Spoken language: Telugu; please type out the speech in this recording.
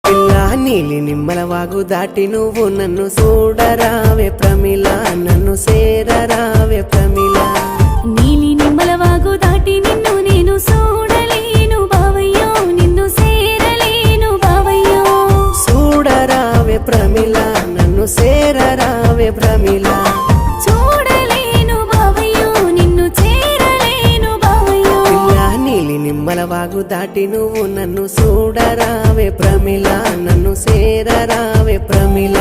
పిల్ల నీలి నిమ్మల వాగు దాటి నువ్వు నన్ను చూడరావే ప్రమిళ నన్ను సేరరావే ప్రమిళ నీలి నిమ్మల వాగు దాటి నిన్ను నేను చూడలేను బావయ్యో నిన్ను సేరలేను బావయ్యో చూడరావే ప్రమిళ నన్ను సేరరావే ప్రమిళ చూడలేను బావయ్యో నిన్ను చేరలేను బావయ్యో పిల్ల నీలి నిమ్మల వాగు దాటి నువ్వు నన్ను చూడరావే ప్రమిళ నన్ను సేరరావే ప్రమిళ